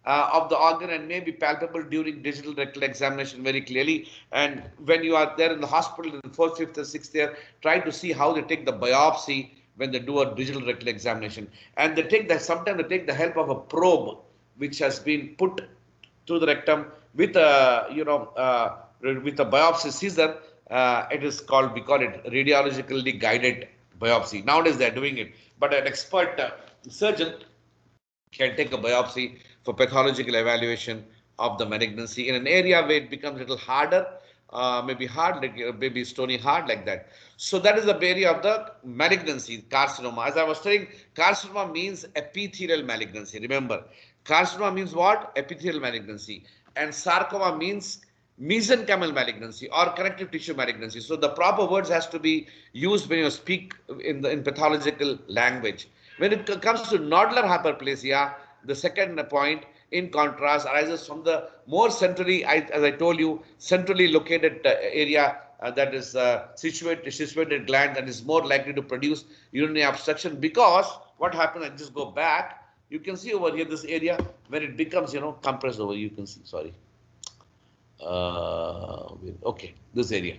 of the organ and may be palpable during digital rectal examination very clearly. And when you are there in the hospital in the 4th, 5th, and 6th year, try to see how they take the biopsy when they do a digital rectal examination. And sometimes they take the help of a probe which has been put through the rectum with a, with a biopsy scissor. We call it radiologically guided biopsy. Nowadays they are doing it, but an expert surgeon can take a biopsy for pathological evaluation of the malignancy in an area where it becomes a little harder, maybe hard, like maybe stony hard, like that. So that is the area of the malignancy, carcinoma. As I was saying, carcinoma means epithelial malignancy. Remember, carcinoma means what? Epithelial malignancy. And sarcoma means mesenchymal malignancy or connective tissue malignancy. So the proper words has to be used when you speak in pathological language. When it comes to nodular hyperplasia, the second point in contrast, arises from the more centrally, as I told you, centrally located area that is situated gland that is more likely to produce urinary obstruction, because what happens, I just go back, you can see over here this area when it becomes, compressed over, you can see, sorry. Okay, this area.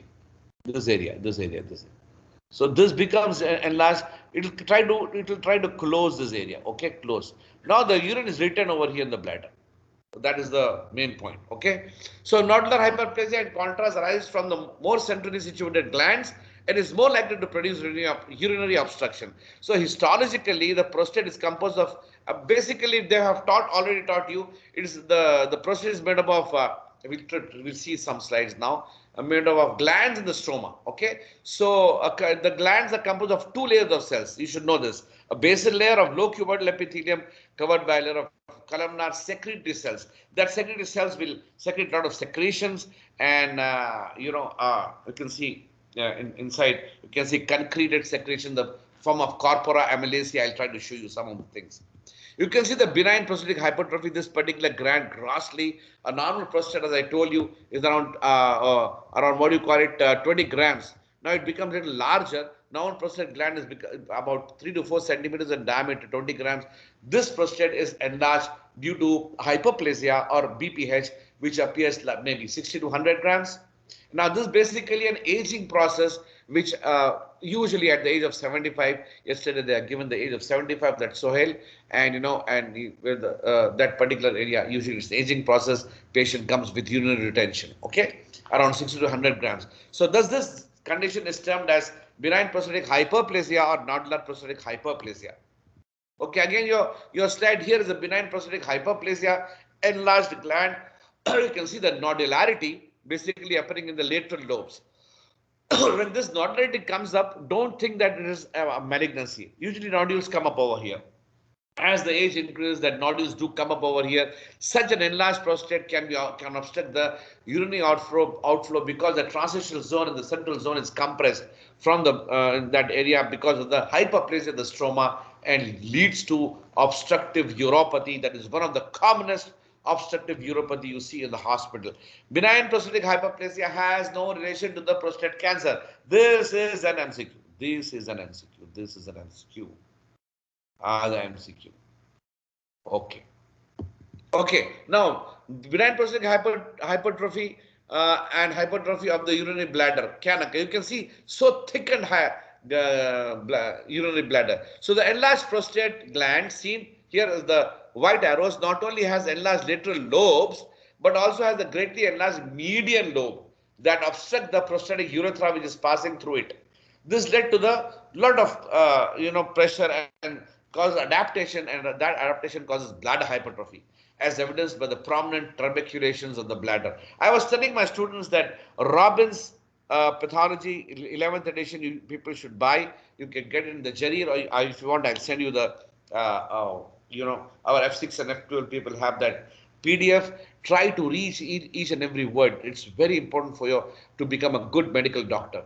So this becomes enlarged. It will try to close this area. Okay, close. Now the urine is retained over here in the bladder. That is the main point. Okay. So nodular hyperplasia, in contrast, arises from the more centrally situated glands and is more likely to produce urinary obstruction. So histologically, the prostate is composed of basically they have already taught you. It is the prostate is made up of we'll see some slides now. Made up of glands in the stroma. Okay, so the glands are composed of two layers of cells. You should know this: a basal layer of low cuboidal epithelium covered by a layer of columnar secretory cells. That secretory cells will secrete a lot of secretions, and you can see inside you can see concreted secretion, the form of corpora amylaceae. I'll try to show you some of the things. You can see the benign prostatic hypertrophy, this particular gland grossly. A normal prostate, as I told you, is around what do you call it, 20 grams. Now it becomes a little larger. Normal prostate gland is about 3 to 4 centimeters in diameter, 20 grams. This prostate is enlarged due to hyperplasia or BPH, which appears like maybe 60 to 100 grams. Now, this is basically an aging process, which usually at the age of 75, yesterday they are given the age of 75, that's Sohail, and with that particular area, usually it's the aging process, patient comes with urinary retention, okay, around 60 to 100 grams. So, this condition is termed as benign prostatic hyperplasia or nodular prostatic hyperplasia. Okay, again, your slide here is a benign prostatic hyperplasia, enlarged gland. You can see the nodularity basically appearing in the lateral lobes. When this nodularity comes up, don't think that it is a malignancy. Usually nodules come up over here. As the age increases, that nodules do come up over here. Such an enlarged prostate can obstruct the urinary outflow because the transitional zone and the central zone is compressed from that area because of the hyperplasia of the stroma, and leads to obstructive uropathy. That is one of the commonest obstructive uropathy you see in the hospital. Benign prostatic hyperplasia has no relation to the prostate cancer. This is an MCQ. This is an MCQ. This is an MCQ. The MCQ. Okay. Okay. Now, benign prostatic hypertrophy and hypertrophy of the urinary bladder can occur. You can see so thick and high urinary bladder. So the enlarged prostate gland seen here is the white arrows, not only has enlarged lateral lobes, but also has a greatly enlarged median lobe that obstruct the prostatic urethra which is passing through it. This led to the lot of pressure and causes adaptation, and that adaptation causes bladder hypertrophy, as evidenced by the prominent trabeculations of the bladder. I was telling my students that Robbins pathology 11th edition people should buy. You can get it in the Jarir, or if you want, I'll send you the our F6 and F12 people have that PDF. Try to reach each and every word. It's very important for you to become a good medical doctor.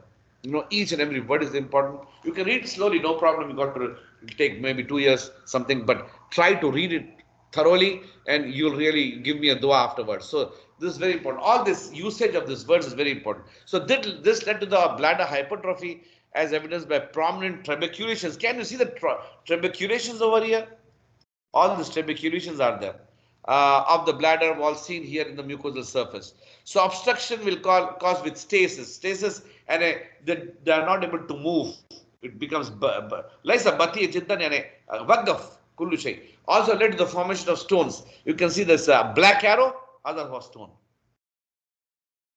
Each and every word is important. You can read slowly, no problem. You got to take maybe 2 years, something, but try to read it thoroughly, and you'll really give me a dua afterwards. So this is very important. All this usage of these words is very important. So this led to the bladder hypertrophy, as evidenced by prominent trabeculations. Can you see the trabeculations over here? All these trabeculations are there of the bladder wall seen here in the mucosal surface. So obstruction will cause with stasis, and they are not able to move. It becomes laisa bati jiddan yani waqaf kullu shay. Also led to the formation of stones. You can see this black arrow, other was stone.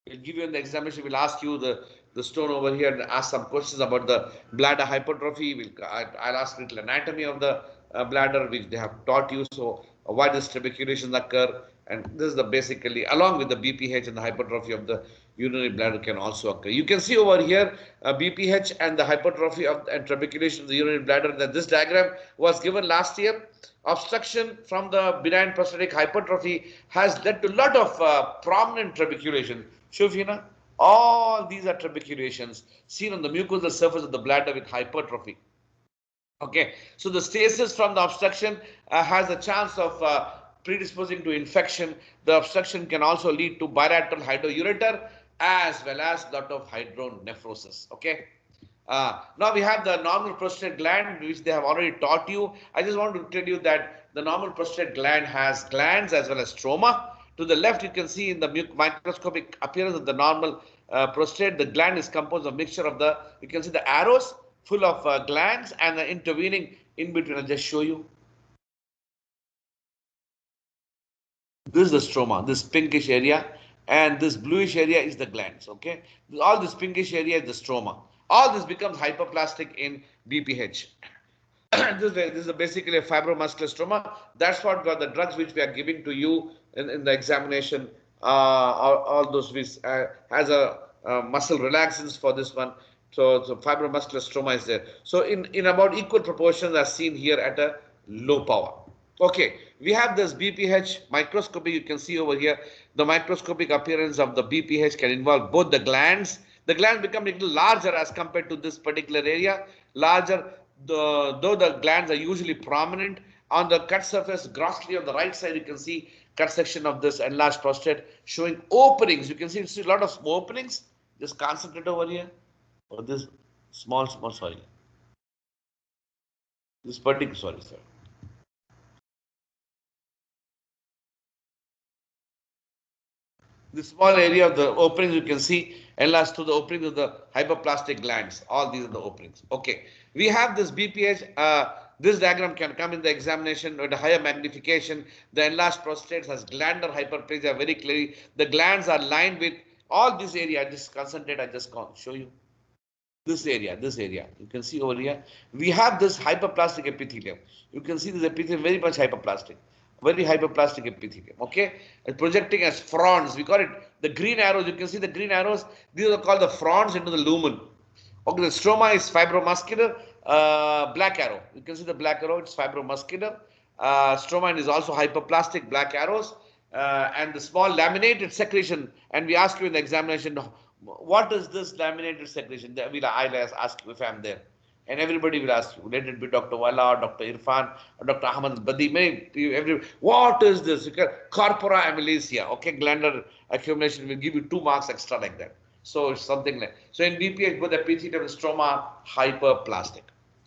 We'll give you in the examination. We'll ask you the stone over here and ask some questions about the bladder hypertrophy. I'll ask little anatomy of the bladder, which they have taught you. So why does trabeculations occur? And this is the basically, along with the BPH and the hypertrophy of the urinary bladder can also occur. You can see over here BPH and the hypertrophy and trabeculation of the urinary bladder. That this diagram was given last year. Obstruction from the benign prostatic hypertrophy has led to a lot of prominent trabeculation. Shufina, all these are trabeculations seen on the mucosal surface of the bladder with hypertrophy. Okay, so the stasis from the obstruction has a chance of predisposing to infection. The obstruction can also lead to bilateral hydroureter as well as lot of hydronephrosis. Okay. Now we have the normal prostate gland, which they have already taught you. I just want to tell you that the normal prostate gland has glands as well as stroma. To the left, you can see in the microscopic appearance of the normal prostate, the gland is composed of mixture of the, you can see the arrows full of glands and the intervening in between. I'll just show you. This is the stroma, this pinkish area, and this bluish area is the glands. Okay, all this pinkish area is the stroma. All this becomes hyperplastic in BPH. This is basically a fibromuscular stroma. That's what the drugs which we are giving to you in the examination. All those which has a muscle relaxants for this one. So fibromuscular stroma is there. So in about equal proportions are seen here at a low power. Okay, we have this BPH microscopy. You can see over here the microscopic appearance of the BPH can involve both the glands. The glands become a little larger as compared to this particular area. Larger, though the glands are usually prominent. On the cut surface, grossly on the right side, you can see cut section of this enlarged prostate showing openings. You can see a lot of small openings. Just concentrate over here. Or this small, sorry. This particular, sorry, sir. The small area of the openings you can see enlarged to the openings of the hyperplastic glands. All these are the openings. Okay, we have this BPH. This diagram can come in the examination with a higher magnification. The enlarged prostate has glandular hyperplasia very clearly. The glands are lined with all this area. Just concentrate. I just show you this area. This area you can see over here. We have this hyperplastic epithelium. You can see this epithelium very much hyperplastic. Very hyperplastic epithelium, okay? And projecting as fronds. We call it the green arrows. You can see the green arrows. These are called the fronds into the lumen. Okay, the stroma is fibromuscular, black arrow. You can see the black arrow, it's fibromuscular. Stroma is also hyperplastic, black arrows. And the small laminated secretion. And we ask you in the examination, what is this laminated secretion? I'll ask you if I'm there. And everybody will ask you, let it be Dr. Wala, Dr. Irfan, or Dr. Ahmad Badi. What is this? Corpora amylasia. Okay, glandular accumulation will give you 2 marks extra like that. So it's something like, so in BPH, both the epithelium and stroma are hyperplastic.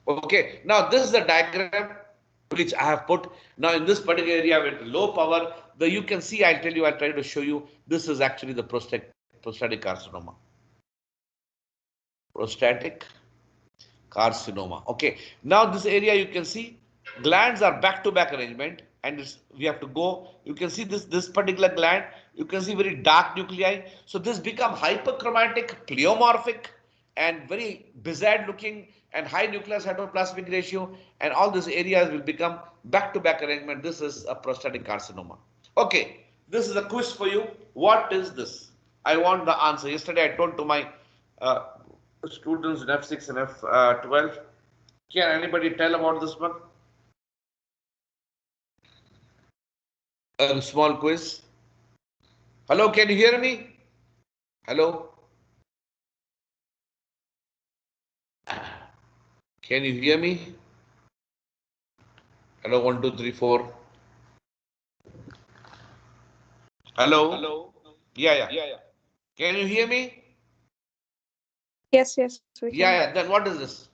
Okay, now this is the diagram which I have put. Now in this particular area with low power, you can see, I'll try to show you, this is actually the prostatic carcinoma. Prostatic carcinoma. Okay, now this area you can see glands are back-to-back arrangement, and we have to go. You can see this particular gland. You can see very dark nuclei. So this become hyperchromatic, pleomorphic, and very bizarre looking, and high nucleus cytoplasmic ratio, and all these areas will become back-to-back arrangement. This is a prostatic carcinoma. Okay, this is a quiz for you. What is this? I want the answer. Yesterday I told to my students in F6 and F12. Can anybody tell about this one? A small quiz. Hello, can you hear me? Hello? Can you hear me? Hello, 1, 2, 3, 4. Hello? Hello? Yeah. Can you hear me? Yes, we can. Yeah. Then what is this?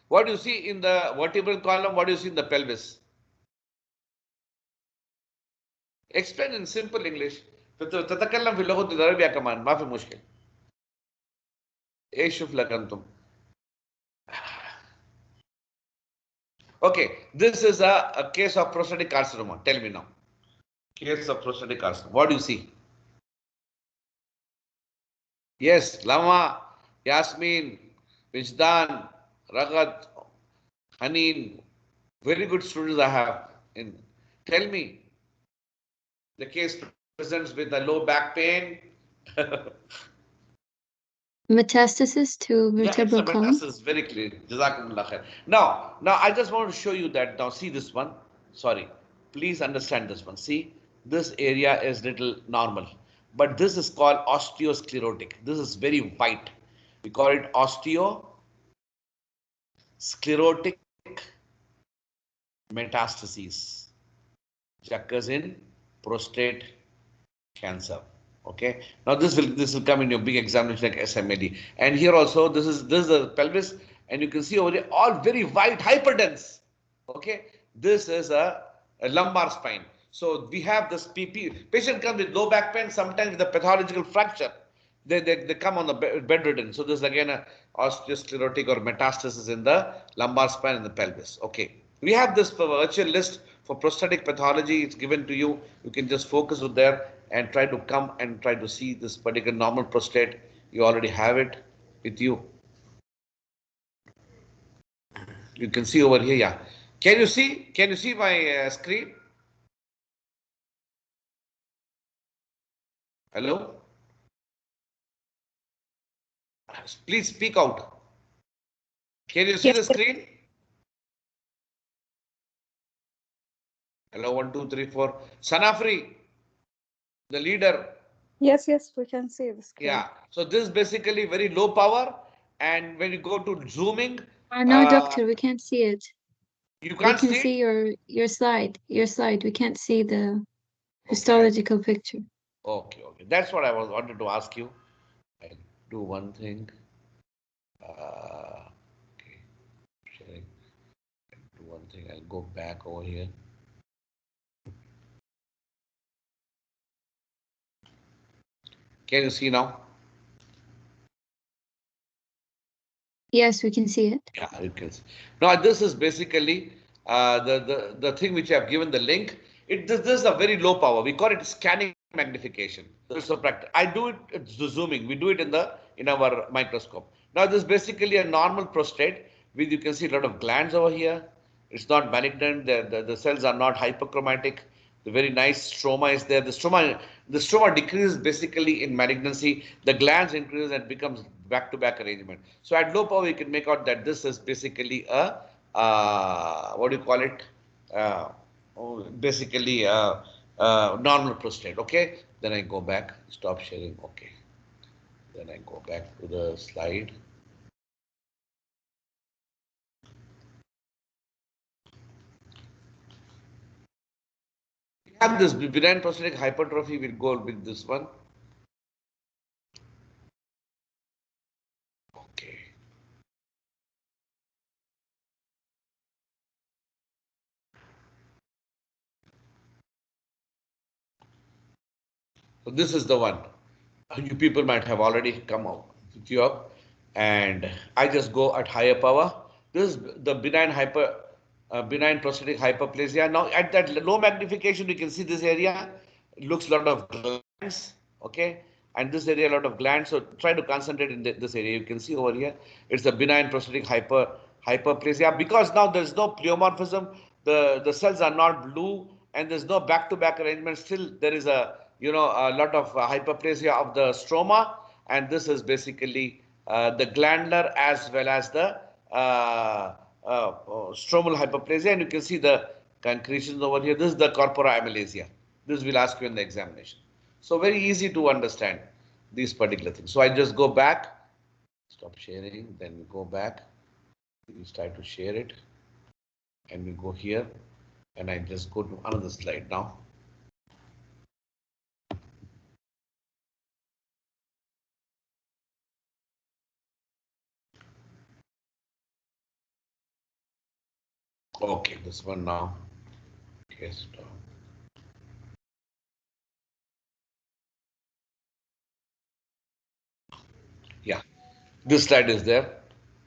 What do you see in the vertebral column? What do you see in the pelvis? Explain in simple English. تتكلم في اللغة العربية كمان ما في مشكلة. ايش شوف لك انتم. Okay, this is a case of prostatic carcinoma. Tell me now. Case of prostatic carcinoma. What do you see? Yes, Lama, Yasmin, Vijdan, Raghat, Haneen. Very good students I have. Tell me. The case presents with a low back pain. Metastasis to vertebral column. Metastasis, very clear. Jazakumullah khair. Now I just want to show you that. Now see this one. Sorry. Please understand this one. See, this area is little normal. But this is called osteosclerotic. This is very white. We call it osteosclerotic metastases, which occurs in prostate cancer. Okay. Now this will come in your big examination like SMAD. And here also this is the pelvis, and you can see over here all very wide, hyperdense. Okay. This is a lumbar spine. So we have this patient comes with low back pain, sometimes with a pathological fracture. They come on the bedridden. So this is again a osteosclerotic or metastasis in the lumbar spine and the pelvis. Okay. We have this virtual list for prostatic pathology. It's given to you. You can just focus with there and try to come and try to see this particular normal prostate. You already have it with you. You can see over here. Yeah. Can you see? Can you see my screen? Hello? Please speak out. Can you see the screen? Hello, 1, 2, 3, 4. Sanafri, the leader. Yes, we can see the screen. Yeah. So this is basically very low power, and when you go to zooming, No, doctor, we can't see it. You can't we can see your slide. Your slide. We can't see the histological picture. Okay. That's what I wanted to ask you. I'll do one thing. Okay. Sharing. I'll do one thing. I'll go back over here. Can you see now? Yes, we can see it. Yeah, you can see. Now this is basically the thing which I have given the link. This is a very low power. We call it scanning magnification. This is a practice. I do it. It's the zooming. We do it in our microscope. Now this is basically a normal prostate with, you can see a lot of glands over here. It's not malignant. The cells are not hyperchromatic. The very nice stroma is there. The stroma decreases basically in malignancy. The glands increase and becomes back-to-back arrangement. So at low power, you can make out that this is basically a what do you call it? Basically a normal prostate. Okay. Then I go back. Stop sharing. Okay. Then I go back to the slide. Have this benign prostatic hypertrophy. We'll go with this one. Okay. So this is the one. You people might have already come out with you up, and I just go at higher power. This is the benign prostatic hyperplasia. Now at that low magnification, you can see this area. It looks a lot of glands, okay, and this area a lot of glands. So try to concentrate in this area. You can see over here, it's a benign prostatic hyperplasia because now there's no pleomorphism. The cells are not blue, and there's no back-to-back arrangement. Still, there is a lot of hyperplasia of the stroma, and this is basically the glandular as well as the stromal hyperplasia, and you can see the concretions over here. This is the corpora amylasia. This will ask you in the examination. So very easy to understand these particular things. So I just go back, stop sharing, then we go back, we try to share it, and we go here, and I just go to another slide now. Okay, this one now. Yes. Yeah, this slide is there.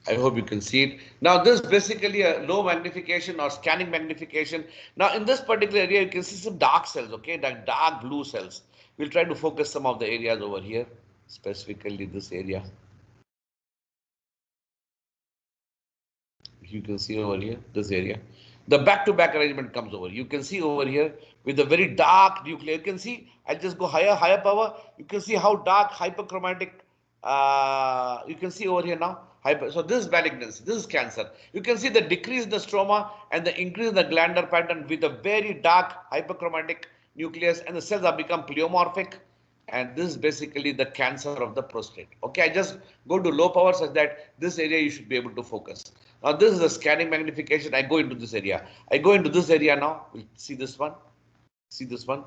I hope you can see it. Now, this is basically a low magnification or scanning magnification. Now, in this particular area, you can see some dark cells, okay, like dark blue cells. We'll try to focus some of the areas over here, specifically this area. You can see over here, this area. The back-to-back arrangement comes over. You can see over here with a very dark nucleus. You can see, I'll just go higher power. You can see how dark hyperchromatic. You can see over here now. So this is malignancy. This is cancer. You can see the decrease in the stroma and the increase in the glandular pattern with a very dark hyperchromatic nucleus, and the cells have become pleomorphic. And this is basically the cancer of the prostate. Okay, I just go to low power such that this area you should be able to focus. Now this is a scanning magnification. I go into this area. I go into this area now. We'll see this one. See this one.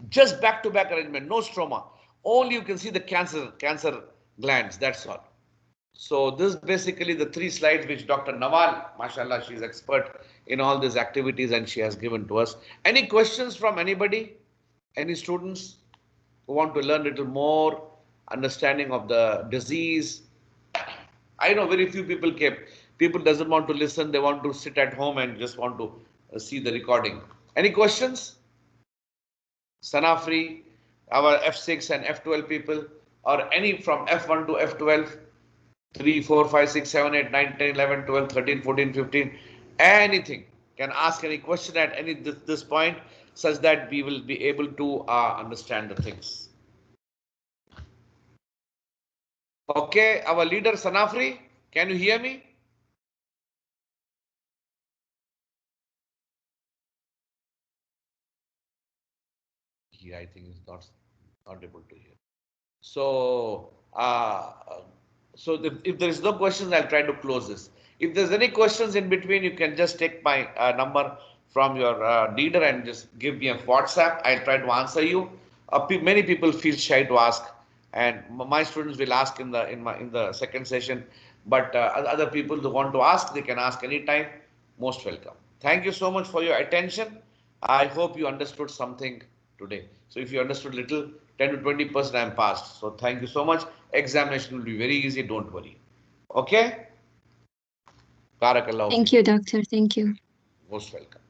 Just back-to-back arrangement, no stroma. Only you can see the cancer glands. That's all. So this is basically the 3 slides which Dr. Nawal, mashallah, she's expert in all these activities and she has given to us. Any questions from anybody? Any students who want to learn a little more understanding of the disease? I know very few people came. People doesn't want to listen. They want to sit at home and just want to see the recording. Any questions? Sanafri, our F6 and F12 people, or any from F1 to F12, 3, 4, 5, 6, 7, 8, 9, 10, 11, 12, 13, 14, 15, anything. Can ask any question at any this point such that we will be able to understand the things. Okay, our leader Sanafri, can you hear me? Here I think is not able to hear. So, if there is no questions, I'll try to close this. If there's any questions in between, you can just take my number from your leader and just give me a WhatsApp. I'll try to answer you. Many people feel shy to ask, and my students will ask in the second session. But other people who want to ask, they can ask anytime. Most welcome. Thank you so much for your attention. I hope you understood something today. So if you understood little, 10 to 20% I am passed. So thank you so much. Examination will be very easy. Don't worry. Okay? Barakallahu. Thank you, doctor. Thank you. Most welcome.